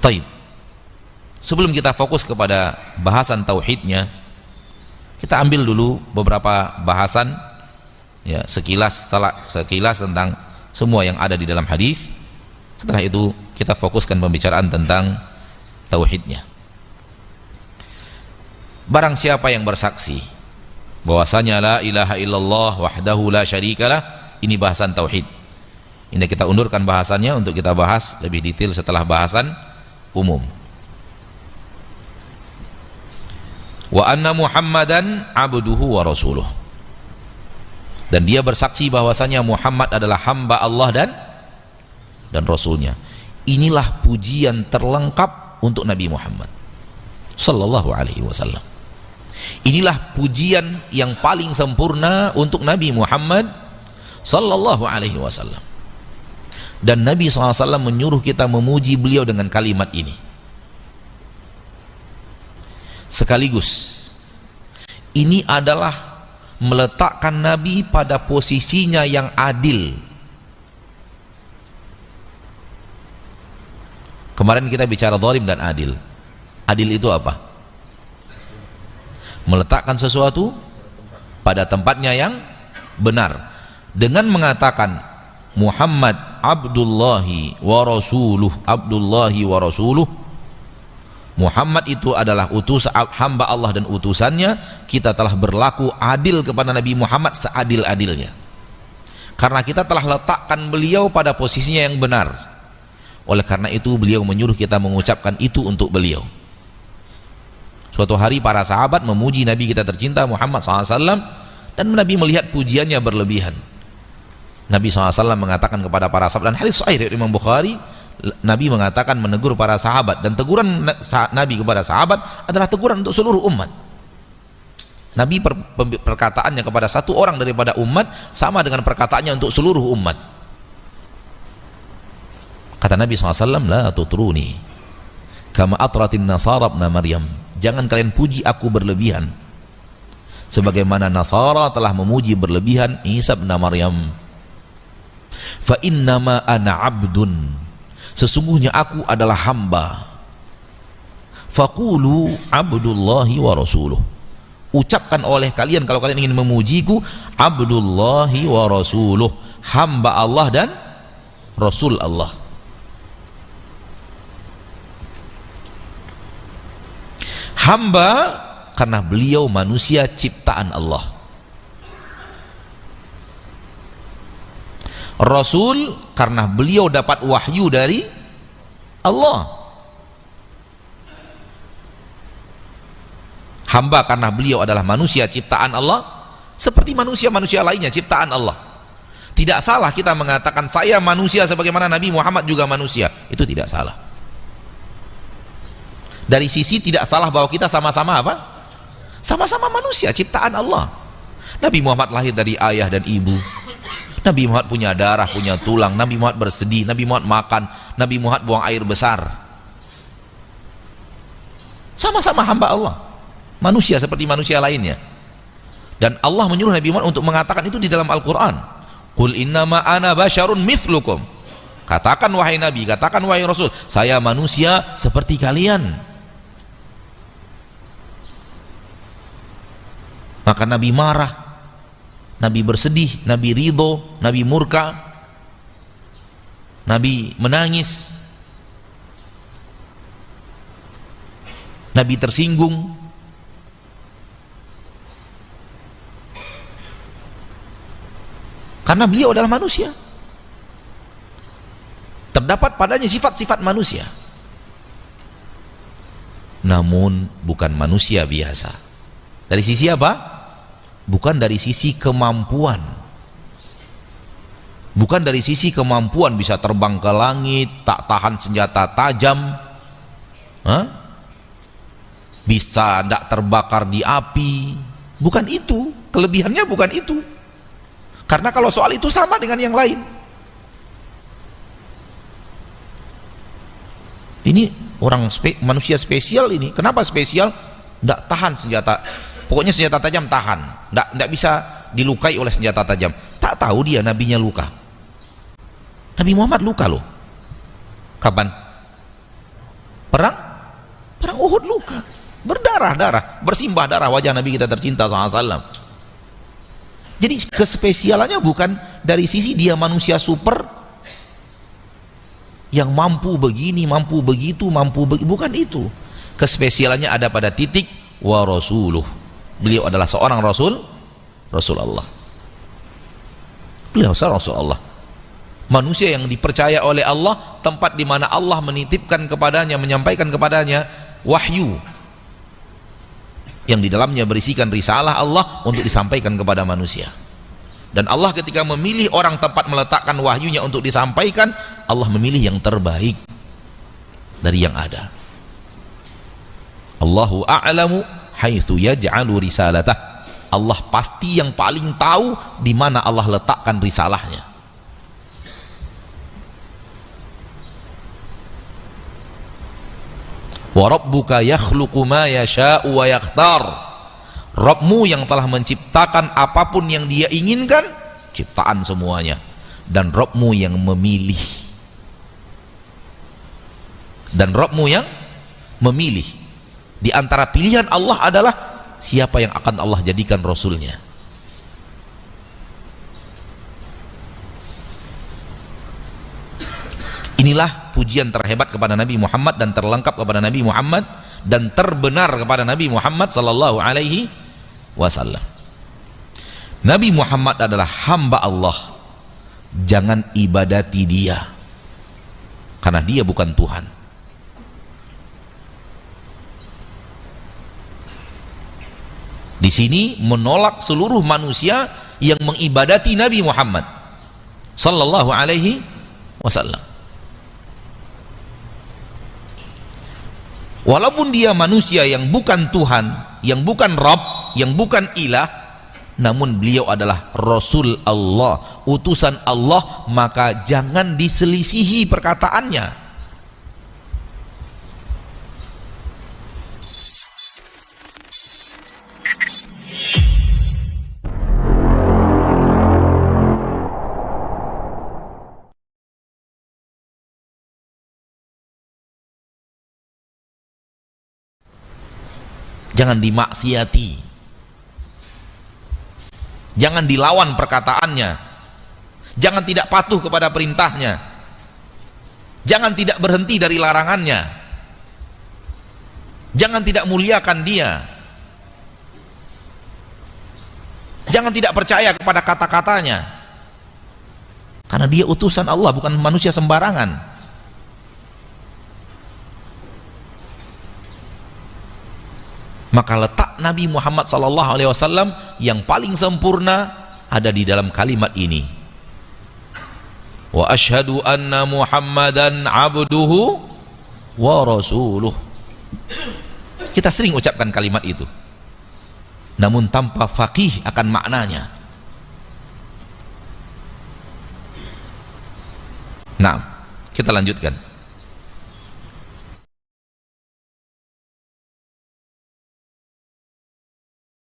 Taib. Sebelum kita fokus kepada bahasan tauhidnya, kita ambil dulu beberapa bahasan ya, sekilas tentang semua yang ada di dalam hadis. Setelah itu kita fokuskan pembicaraan tentang tauhidnya. Barang siapa yang bersaksi bahwasanya la ilaha illallah wahdahu la syarikalah, ini bahasan tauhid. Ini kita undurkan bahasannya untuk kita bahas lebih detail setelah bahasan umum. Wa anna Muhammadan abduhu wa rasuluh, dan dia bersaksi bahwasanya Muhammad adalah hamba Allah dan Rasulnya. Inilah pujian terlengkap untuk Nabi Muhammad sallallahu alaihi wasallam. Inilah pujian yang paling sempurna untuk Nabi Muhammad sallallahu alaihi wasallam. Dan Nabi SAW menyuruh kita memuji beliau dengan kalimat ini. Sekaligus ini adalah meletakkan Nabi pada posisinya yang adil. Kemarin kita bicara zalim dan adil. Adil itu apa? Meletakkan sesuatu pada tempatnya yang benar, dengan mengatakan Muhammad Abdullahi wa Rasuluh, Abdullahi wa Rasuluh, Muhammad itu adalah hamba Allah dan utusannya. Kita telah berlaku adil kepada Nabi Muhammad seadil-adilnya, karena kita telah letakkan beliau pada posisinya yang benar. Oleh karena itu beliau menyuruh kita mengucapkan itu untuk beliau. Suatu hari para sahabat memuji Nabi kita tercinta Muhammad SAW, dan Nabi melihat pujiannya berlebihan. Nabi SAW mengatakan kepada para sahabat, dan hadis sahih dari Imam Bukhari, Nabi mengatakan, menegur para sahabat, dan teguran Nabi kepada sahabat adalah teguran untuk seluruh umat. Nabi perkataannya kepada satu orang daripada umat sama dengan perkataannya untuk seluruh umat. Kata Nabi SAW, la tutruni kama atratin nasara ibn Maryam, jangan kalian puji aku berlebihan sebagaimana Nasara telah memuji berlebihan Isa bin Maryam. Fa innama ana abdun, sesungguhnya aku adalah hamba. Faqulu abdullahi wa rasuluh, ucapkan oleh kalian kalau kalian ingin memujiku, abdullahi wa rasuluh, hamba Allah dan Rasul Allah. Hamba karena beliau manusia ciptaan Allah. Rasul karena beliau dapat wahyu dari Allah. Hamba karena beliau adalah manusia ciptaan Allah, seperti manusia-manusia lainnya ciptaan Allah. Tidak salah kita mengatakan saya manusia sebagaimana Nabi Muhammad juga manusia, itu tidak salah. Dari sisi tidak salah bahwa kita sama-sama apa? Sama-sama manusia ciptaan Allah. Nabi Muhammad lahir dari ayah dan ibu. Nabi Muhammad punya darah, punya tulang. Nabi Muhammad bersedih, Nabi Muhammad makan, Nabi Muhammad buang air besar. Sama-sama hamba Allah, manusia seperti manusia lainnya. Dan Allah menyuruh Nabi Muhammad untuk mengatakan itu di dalam Al-Quran. Qul innama ana basyarun mithlukum, katakan wahai Nabi, katakan wahai Rasul, saya manusia seperti kalian. Maka Nabi marah, Nabi bersedih, Nabi ridho, Nabi murka, Nabi menangis, Nabi tersinggung. Karena beliau adalah manusia, terdapat padanya sifat-sifat manusia, namun bukan manusia biasa. Dari sisi apa? Bukan dari sisi kemampuan, bukan dari sisi kemampuan bisa terbang ke langit, tak tahan senjata tajam, bisa tidak terbakar di api. Bukan itu kelebihannya, bukan itu. Karena kalau soal itu sama dengan yang lain. Ini orang manusia spesial ini. Kenapa spesial? Tidak tahan senjata. Pokoknya senjata tajam tahan, tidak bisa dilukai oleh senjata tajam. Tak tahu dia nabinya luka. Nabi Muhammad luka loh. Kapan? perang Uhud, luka, berdarah-darah, bersimbah darah wajah Nabi kita tercinta SAW. Jadi kespesialannya bukan dari sisi dia manusia super yang mampu begini, mampu begitu, bukan itu. Kespesialannya ada pada titik wa rasuluh. Beliau adalah seorang rasul Allah. Beliau seorang rasul Allah. Manusia yang dipercaya oleh Allah, tempat di mana Allah menitipkan kepadanya, menyampaikan kepadanya wahyu yang di dalamnya berisikan risalah Allah untuk disampaikan kepada manusia. Dan Allah ketika memilih orang tempat meletakkan wahyunya untuk disampaikan, Allah memilih yang terbaik dari yang ada. Allahu a'lamu haitsu yaj'alu risalatah. Allah pasti yang paling tahu di mana Allah letakkan risalahnya. Wa rabbuka yakhluqu ma yasha'u wa yakhtar. Rabbmu yang telah menciptakan apapun yang dia inginkan, ciptaan semuanya, dan Rabbmu yang memilih, dan Rabbmu yang memilih. Di antara pilihan Allah adalah siapa yang akan Allah jadikan Rasulnya. Inilah pujian terhebat kepada Nabi Muhammad dan terlengkap kepada Nabi Muhammad dan terbenar kepada Nabi Muhammad sallallahu alaihi wasallam. Nabi Muhammad adalah hamba Allah. Jangan ibadati dia, karena dia bukan Tuhan. Di sini menolak seluruh manusia yang mengibadati Nabi Muhammad sallallahu alaihi wasallam. Walaupun dia manusia yang bukan Tuhan, yang bukan Rabb, yang bukan ilah, namun beliau adalah Rasul Allah, utusan Allah, maka jangan diselisihi perkataannya. Jangan dimaksiati, jangan dilawan perkataannya, jangan tidak patuh kepada perintahnya, jangan tidak berhenti dari larangannya, jangan tidak muliakan dia, jangan tidak percaya kepada kata-katanya, karena dia utusan Allah, bukan manusia sembarangan. Maka letak Nabi Muhammad SAW yang paling sempurna ada di dalam kalimat ini. Wa asyhadu anna Muhammadan abduhu wa rasuluh. Kita sering ucapkan kalimat itu, namun tanpa faqih akan maknanya. Nah, kita lanjutkan.